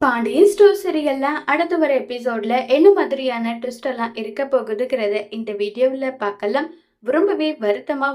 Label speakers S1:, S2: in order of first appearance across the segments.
S1: Pandian store சீரியல்ல அடுத்து வர எபிசோட்ல என்ன மாதிரியான ட்விஸ்ட் எல்லாம் இருக்க போகுதுங்கிறத இந்த வீடியோவில் பார்க்கலாம். ரொம்பவே வருத்தமா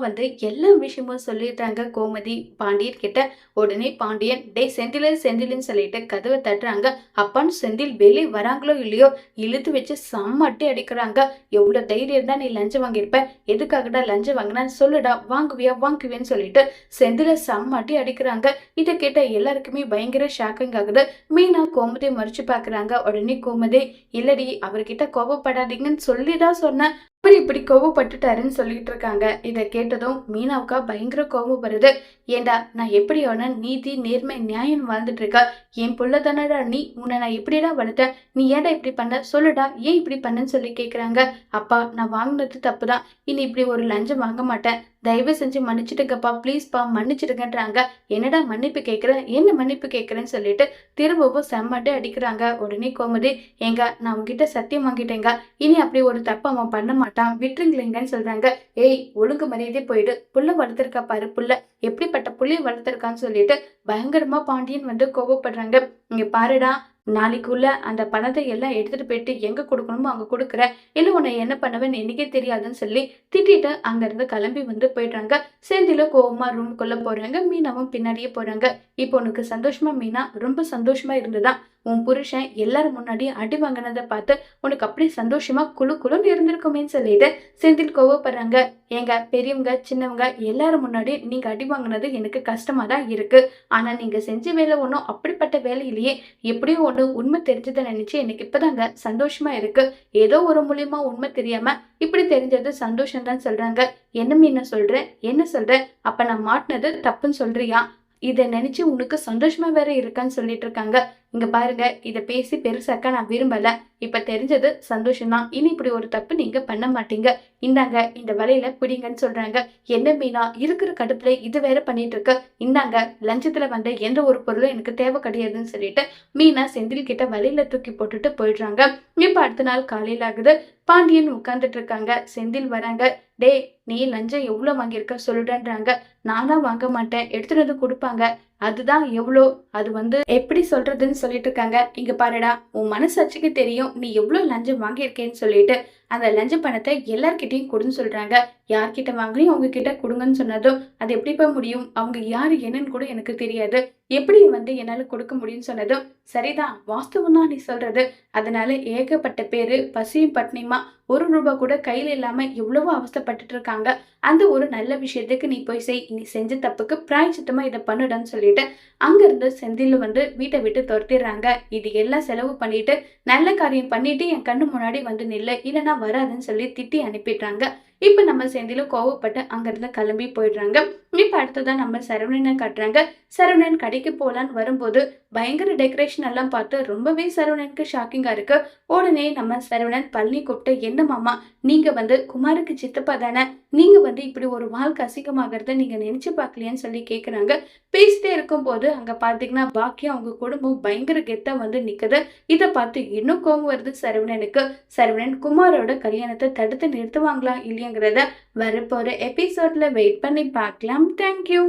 S1: எல்லா விஷயமும் சொல்லிடுறாங்க கோமதி பாண்டியன் கிட்ட. உடனே பாண்டியன் டே செந்தில்னு சொல்லிட்டு கதவை தட்டுறாங்க. அப்பான்னு செந்தில் வெளியே வராங்களோ இல்லையோ இழுத்து வச்சு செம்மட்டி அடிக்கிறாங்க. எவ்வளவு தைரியம் தான் நீ லஞ்சம் வாங்கியிருப்ப, எதுக்காகடா லஞ்சம் வாங்கினான்னு சொல்லுடா, வாங்குவியான்னு சொல்லிட்டு செந்தில செம்மட்டி அடிக்கிறாங்க. இதை கேட்ட எல்லாருக்குமே பயங்கர ஷாக்கிங் ஆகுது. மீனா கோமதியை மறைச்சு பாக்குறாங்க. உடனே கோமதி இல்லடி அவர்கிட்ட கோபப்படாதீங்கன்னு சொல்லிதான் சொன்னேன், அவர் இப்படி கோவப்பட்டுட்டாருன்னு சொல்லிட்டு இருக்காங்க. இதை கேட்டதும் மீனாவுக்கா பயங்கர கோபம் வருது. ஏண்டா நான் எப்படியான நீதி நேர்மை நியாயம் வாழ்ந்துட்டு இருக்கா, என் புள்ள தானடா நீ, உன்னை நான் எப்படிடா வளர்த்தேன், நீ ஏன்டா இப்படி பண்ண சொல்லுடா, ஏன் இப்படி பண்ணன்னு சொல்லி கேக்குறாங்க. அப்பா நான் வாங்கினது தப்புதான், இனி இப்படி ஒரு லஞ்சம் வாங்க மாட்டேன், தயவு செஞ்சு மன்னிச்சிடுங்கப்பா ப்ளீஸ்ப்பா மன்னிச்சிடுங்கன்றாங்க. என்னடா மன்னிப்பு கேட்குறேன், என்ன மன்னிப்பு கேட்குறேன்னு சொல்லிட்டு திரும்பவும் செம்மட்டு அடிக்கிறாங்க. உடனே கோமதி ஏங்க நான் உங்ககிட்ட சத்தியம் வாங்கிட்டேங்க, இனி அப்படி ஒரு தப்பு அவன் பண்ண மாட்டான், விட்டுருங்களேங்கன்னு சொல்றாங்க. ஏய் ஒழுங்கு மரியாதை போயிடு, புள்ள வளர்த்துருக்கா பாரு, புள்ள எப்படிப்பட்ட புள்ளைய வளர்த்துருக்கான்னு சொல்லிட்டு பயங்கரமா பாண்டியன் கோவப்படுறாங்க. இங்க பாருடா, நாளைக்குள்ள அந்த பணத்தை எல்லாம் எடுத்துட்டு போயிட்டு எங்க கொடுக்கணுமோ அங்க கொடுக்குற, இல்ல உன்னை என்ன பண்ணுவேன்னு எனக்கே தெரியாதுன்னு சொல்லி திட்டிட்டு அங்க இருந்து கிளம்பி போயிடுறாங்க. செந்தில கோவமா ரூம்குள்ள போறாங்க. மீனாவும் பின்னாடியே போறாங்க. இப்போ உனக்கு சந்தோஷமா மீனா, ரொம்ப சந்தோஷமா இருந்ததா, உன் புருஷன் எல்லாரும் முன்னாடி அடி வாங்கினதை பார்த்து உனக்கு அப்படி சந்தோஷமா குழுன்னு இருந்திருக்குமேன்னு சொல்லிட்டு செந்தில் கோவப்படுறாங்க. ஏங்க பெரியவங்க சின்னவங்க எல்லாரும் முன்னாடி நீங்க அடி வாங்கினது எனக்கு கஷ்டமா தான் இருக்கு, ஆனா நீங்க செஞ்ச வேலை ஒன்றும் அப்படிப்பட்ட வேலையிலேயே எப்படியோ ஒண்ணு உண்மை தெரிஞ்சதை நினைச்சு எனக்கு இப்பதாங்க சந்தோஷமா இருக்கு. ஏதோ ஒரு மூலியமா உண்மை தெரியாம இப்படி தெரிஞ்சது சந்தோஷம் தான் சொல்றாங்க. என்ன மீன சொல்றேன், என்ன சொல்றேன், அப்ப நான் மாட்டினது தப்புன்னு சொல்றியா, இதை நினைச்சு உனக்கு சந்தோஷமா வேற இருக்கான்னு சொல்லிட்டு இருக்காங்க. இங்க பாருங்க, இதை பேசி பெருசாக்க நான் விரும்பல, இப்ப தெரிஞ்சது சந்தோஷம்தான், இனி இப்படி ஒரு தப்பு நீங்க பண்ண மாட்டீங்க, இந்தாங்க இந்த வலையில பிடிங்கன்னு சொல்றாங்க. என்ன மீனா இருக்கிற கடுப்புல இது வேற பண்ணிட்டு இருக்க, இந்தாங்க லஞ்சத்துல எந்த ஒரு பொருளும் எனக்கு தேவை கிடையாதுன்னு சொல்லிட்டு மீனா செந்தில் கிட்ட வலையில தூக்கி போட்டுட்டு போயிடுறாங்க. இப்ப அடுத்த நாள் காலையில ஆகுது. பாண்டியன் உட்கார்ந்துட்டு இருக்காங்க. செந்தில் வராங்க. டே நீ லஞ்சம் எவ்வளவு வாங்கியிருக்க சொல்லுடன்றாங்க. நானா வாங்க மாட்டேன், எடுத்துட்டு வந்து கொடுப்பாங்க, அதுதான் எவ்வளோ, அது எப்படி சொல்றதுன்னு சொல்லிட்டு இருக்காங்க. இங்க பாருடா, உன் மனசாட்சிக்கு தெரியும் நீ எவ்வளவு லஞ்சம் வாங்கியிருக்கேன்னு சொல்லிட்டு அந்த லஞ்ச பணத்தை எல்லார்கிட்டையும் கொடுன்னு சொல்றாங்க. யார்கிட்ட வாங்கினீங்க அவங்க கிட்ட கொடுங்கன்னு சொன்னதும் அது எப்படி போய் முடியும், அவங்க யாரு என்னன்னு கூட எனக்கு தெரியாது, எப்படி என்னால கொடுக்க முடியும்னு சொன்னதும் சரிதான் வாஸ்தவம் தான் நீ சொல்றது, அதனால ஏகப்பட்ட பேரு பசியும் பட்னியுமா ஒரு ரூபாய் கூட கையில இல்லாம எவ்வளவோ அவஸ்தைப்பட்டுட்டு இருக்காங்க, அந்த ஒரு நல்ல விஷயத்துக்கு நீ போய் செய், நீ செஞ்ச தப்புக்கு பிராய்ச்சித்தமா இதை பண்ணுடான்னு சொல்லிட்டு அங்க இருந்து செந்தில் வீட்டை விட்டு துரத்திடுறாங்க. இது எல்லாம் செலவு பண்ணிட்டு நல்ல காரியம் பண்ணிட்டு என் கண்ணு முன்னாடி நில்ல, இல்லைன்னா வராதுன்னு சொல்லி திட்டி அனுப்பிடுறாங்க. இப்ப நம்ம செந்தில கோவப்பட்டு அங்கிருந்து கிளம்பி போயிடுறாங்க. இப்ப அடுத்ததான் நம்ம சரவணனை காட்டுறாங்க. சரவணன் கடைக்கு போலான்னு வரும்போது பயங்கர டெக்கரேஷன் எல்லாம் பார்த்து ரொம்பவே சரவணனுக்கு ஷாக்கிங்கா இருக்கு. உடனே நம்ம சரவணன் பழனி கூப்பிட்டு என்ன மாமா நீங்க குமாருக்கு சித்தப்பா தானே, நீங்க இப்படி ஒரு வாழ்க்கை அசிங்கமாகறத நீங்க நினைச்சு பார்க்கலையான்னு சொல்லி கேக்குறாங்க. பேசிட்டே இருக்கும் போது அங்க பாத்தீங்கன்னா பாக்கியம் அவங்க குடும்பம் பயங்கர கெத்தா நிக்குது. இதை பார்த்து இன்னும் கோவம் வருது சரவணனுக்கு. சரவணன் குமாரோட கல்யாணத்தை தடுத்து நிறுத்துவாங்களா இல்லையாங்கிறத வரப்போற எபிசோட்ல வெயிட் பண்ணி பார்க்கலாம். தேங்க்யூ.